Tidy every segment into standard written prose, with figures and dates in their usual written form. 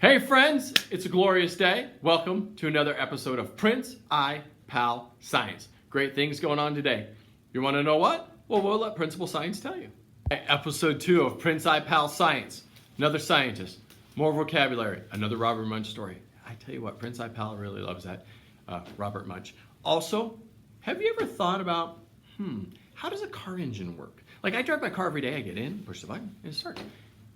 Hey friends, it's a glorious day. Welcome to another episode of Prince I Pal Science. Great things going on today. You want to know what? Well, we'll let Principal Science tell you. Episode 2 of Prince I Pal Science. Another scientist, more vocabulary, another Robert Munch story. I tell you what, Prince I Pal really loves that, Robert Munch. Also, have you ever thought about, how does a car engine work? Like I drive my car every day, I get in, push the button, and it starts.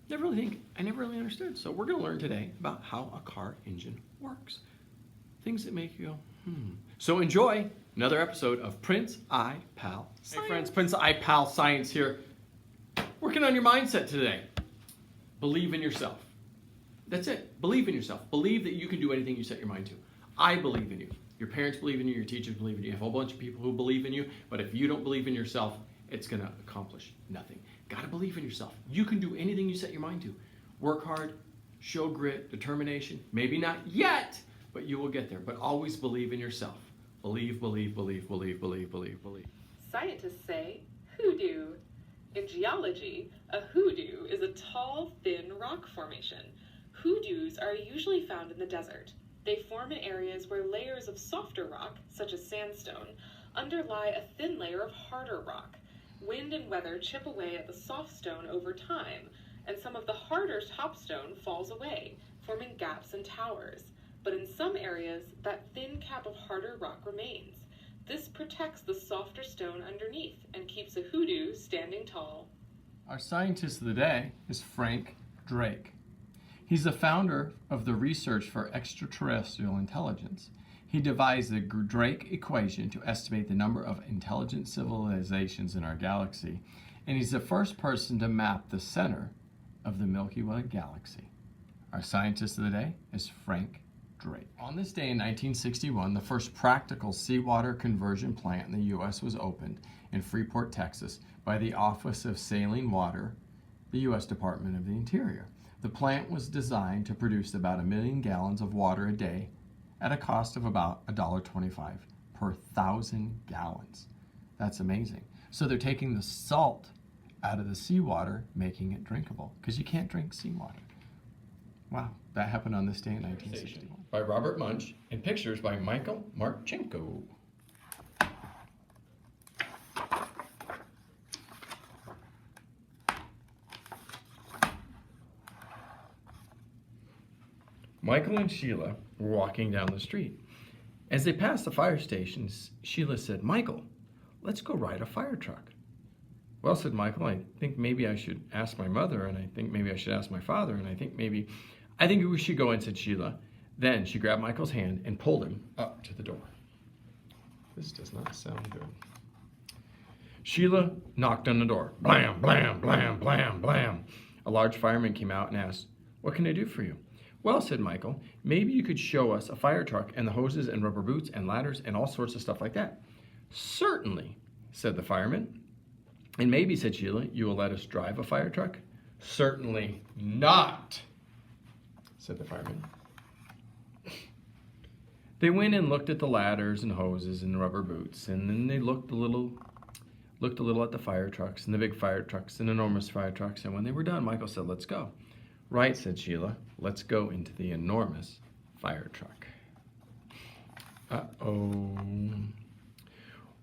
I never really understood. So we're going to learn today about how a car engine works. Things that make you go, So enjoy another episode of Prince I Pal Science. Hey friends, Prince I Pal Science here. Working on your mindset today. Believe in yourself. That's it. Believe in yourself. Believe that you can do anything you set your mind to. I believe in you. Your parents believe in you. Your teachers believe in you. You have a whole bunch of people who believe in you. But if you don't believe in yourself, it's going to accomplish nothing. Got to believe in yourself. You can do anything you set your mind to. Work hard, show grit, determination. Maybe not yet, but you will get there. But always believe in yourself. Believe, believe, believe, believe, believe, believe, believe. Scientists say hoodoo. In geology, a hoodoo is a tall, thin rock formation. Hoodoos are usually found in the desert. They form in areas where layers of softer rock, such as sandstone, underlie a thin layer of harder rock. Wind and weather chip away at the soft stone over time, and some of the harder topstone falls away, forming gaps and towers. But in some areas, that thin cap of harder rock remains. This protects the softer stone underneath and keeps a hoodoo standing tall. Our scientist of the day is Frank Drake. He's the founder of the Research for Extraterrestrial Intelligence. He devised the Drake equation to estimate the number of intelligent civilizations in our galaxy, and he's the first person to map the center of the Milky Way galaxy. Our scientist of the day is Frank Drake. On this day in 1961, the first practical seawater conversion plant in the U.S. was opened in Freeport, Texas, by the Office of Saline Water, the U.S. Department of the Interior. The plant was designed to produce about 1 million gallons of water a day at a cost of about $1.25 per 1,000 gallons. That's amazing. So they're taking the salt out of the seawater, making it drinkable, because you can't drink seawater. Wow, that happened on this day in 1961. By Robert Munch, and pictures by Michael Marchenko. Michael and Sheila were walking down the street. As they passed the fire stations, Sheila said, "Michael, let's go ride a fire truck." "Well," said Michael, "I think maybe I should ask my mother, and I think maybe I should ask my father, and I think we should go in," said Sheila. Then she grabbed Michael's hand and pulled him up to the door. This does not sound good. Sheila knocked on the door. Blam, blam, blam, blam, blam. A large fireman came out and asked, "What can I do for you?" "Well," said Michael, "maybe you could show us a fire truck and the hoses and rubber boots and ladders and all sorts of stuff like that." "Certainly," said the fireman. "And maybe," said Sheila, "you will let us drive a fire truck?" "Certainly not," said the fireman. They went and looked at the ladders and hoses and rubber boots, and then they looked a little at the fire trucks and the big fire trucks and enormous fire trucks, and when they were done, Michael said, "Let's go." "Right," said Sheila, "let's go into the enormous fire truck." Uh-oh.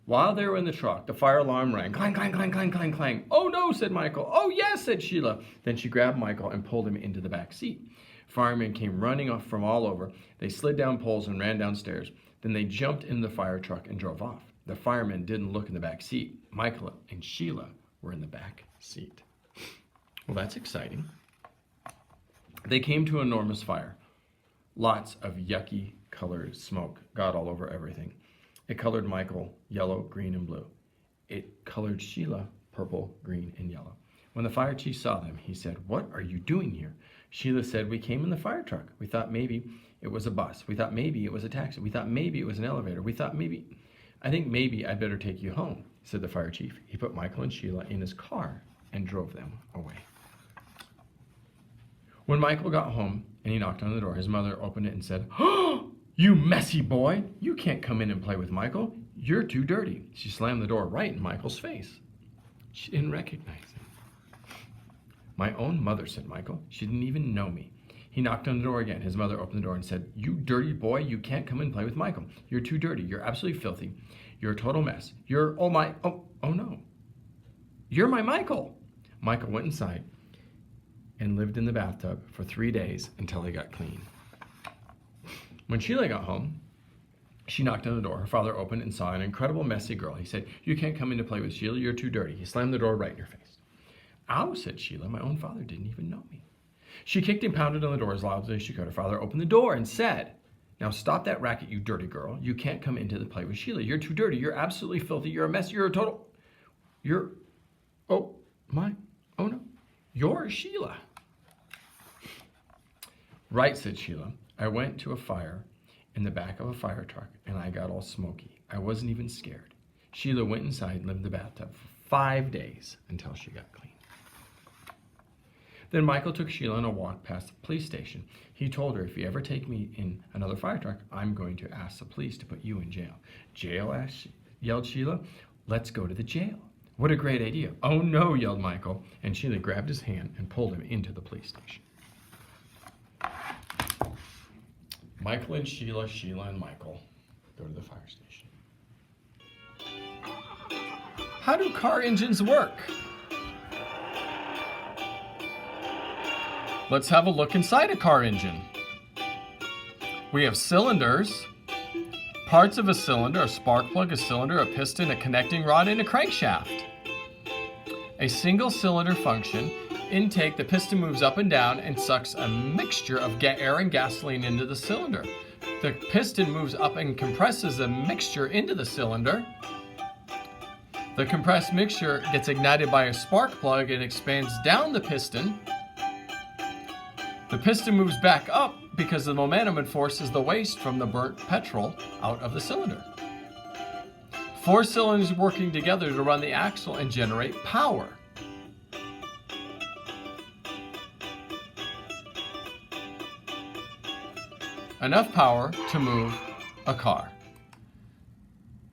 While they were in the truck, the fire alarm rang. Clang, clang, clang, clang, clang, clang. "Oh no," said Michael. "Oh yes," said Sheila. Then she grabbed Michael and pulled him into the back seat. Firemen came running off from all over. They slid down poles and ran downstairs. Then they jumped in the fire truck and drove off. The firemen didn't look in the back seat. Michael and Sheila were in the back seat. Well, that's exciting. They came to an enormous fire. Lots of yucky colored smoke got all over everything. It colored Michael yellow, green, and blue. It colored Sheila purple, green, and yellow. When the fire chief saw them, he said, "What are you doing here?" Sheila said, "We came in the fire truck. We thought maybe it was a bus. We thought maybe it was a taxi. We thought maybe it was an elevator. I think maybe I'd better take you home," said the fire chief. He put Michael and Sheila in his car and drove them away. When Michael got home and he knocked on the door, his mother opened it and said, "Oh, you messy boy! You can't come in and play with Michael. You're too dirty." She slammed the door right in Michael's face. She didn't recognize him. "My own mother," said Michael. "She didn't even know me. He knocked on the door again. His mother opened the door and said, "You dirty boy, you can't come and play with Michael. You're too dirty. You're absolutely filthy. You're a total mess. Oh no. You're my Michael." Michael went inside and lived in the bathtub for 3 days until he got clean. When Sheila got home, she knocked on the door. Her father opened and saw an incredible messy girl. He said, "You can't come in to play with Sheila. You're too dirty." He slammed the door right in her face. "Ow," said Sheila. "My own father didn't even know me." She kicked and pounded on the door as loudly as she could. Her father opened the door and said, "Now stop that racket, you dirty girl. You can't come into the play with Sheila. You're too dirty. You're absolutely filthy. You're a mess. You're a total... Oh no. You're Sheila." "Right," said Sheila. "I went to a fire in the back of a fire truck and I got all smoky. I wasn't even scared." Sheila went inside and lived in the bathtub for 5 days until she got clean. Then Michael took Sheila on a walk past the police station. He told her, "If you ever take me in another fire truck, I'm going to ask the police to put you in jail." "Jail?" yelled Sheila. "Let's go to the jail." "What a great idea." "Oh no," yelled Michael, and Sheila grabbed his hand and pulled him into the police station. Michael and Sheila and Michael go to the fire station. How do car engines work? Let's have a look inside a car engine. We have cylinders, parts of a cylinder, a spark plug, a cylinder, a piston, a connecting rod, and a crankshaft. A single cylinder function. Intake, the piston moves up and down and sucks a mixture of air and gasoline into the cylinder. The piston moves up and compresses the mixture into the cylinder. The compressed mixture gets ignited by a spark plug and expands down the piston. The piston moves back up because the momentum and forces the waste from the burnt petrol out of the cylinder. 4 cylinders working together to run the axle and generate power. Enough power to move a car.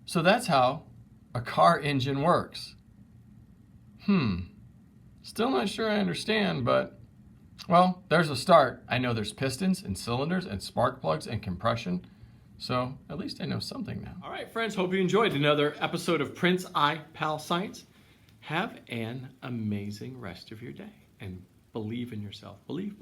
So that's how a car engine works. Still not sure I understand, but well, there's a start. I know there's pistons and cylinders and spark plugs and compression. So at least I know something now. All right, friends, hope you enjoyed another episode of Prince I, Pal Science. Have an amazing rest of your day and believe in yourself. Believe.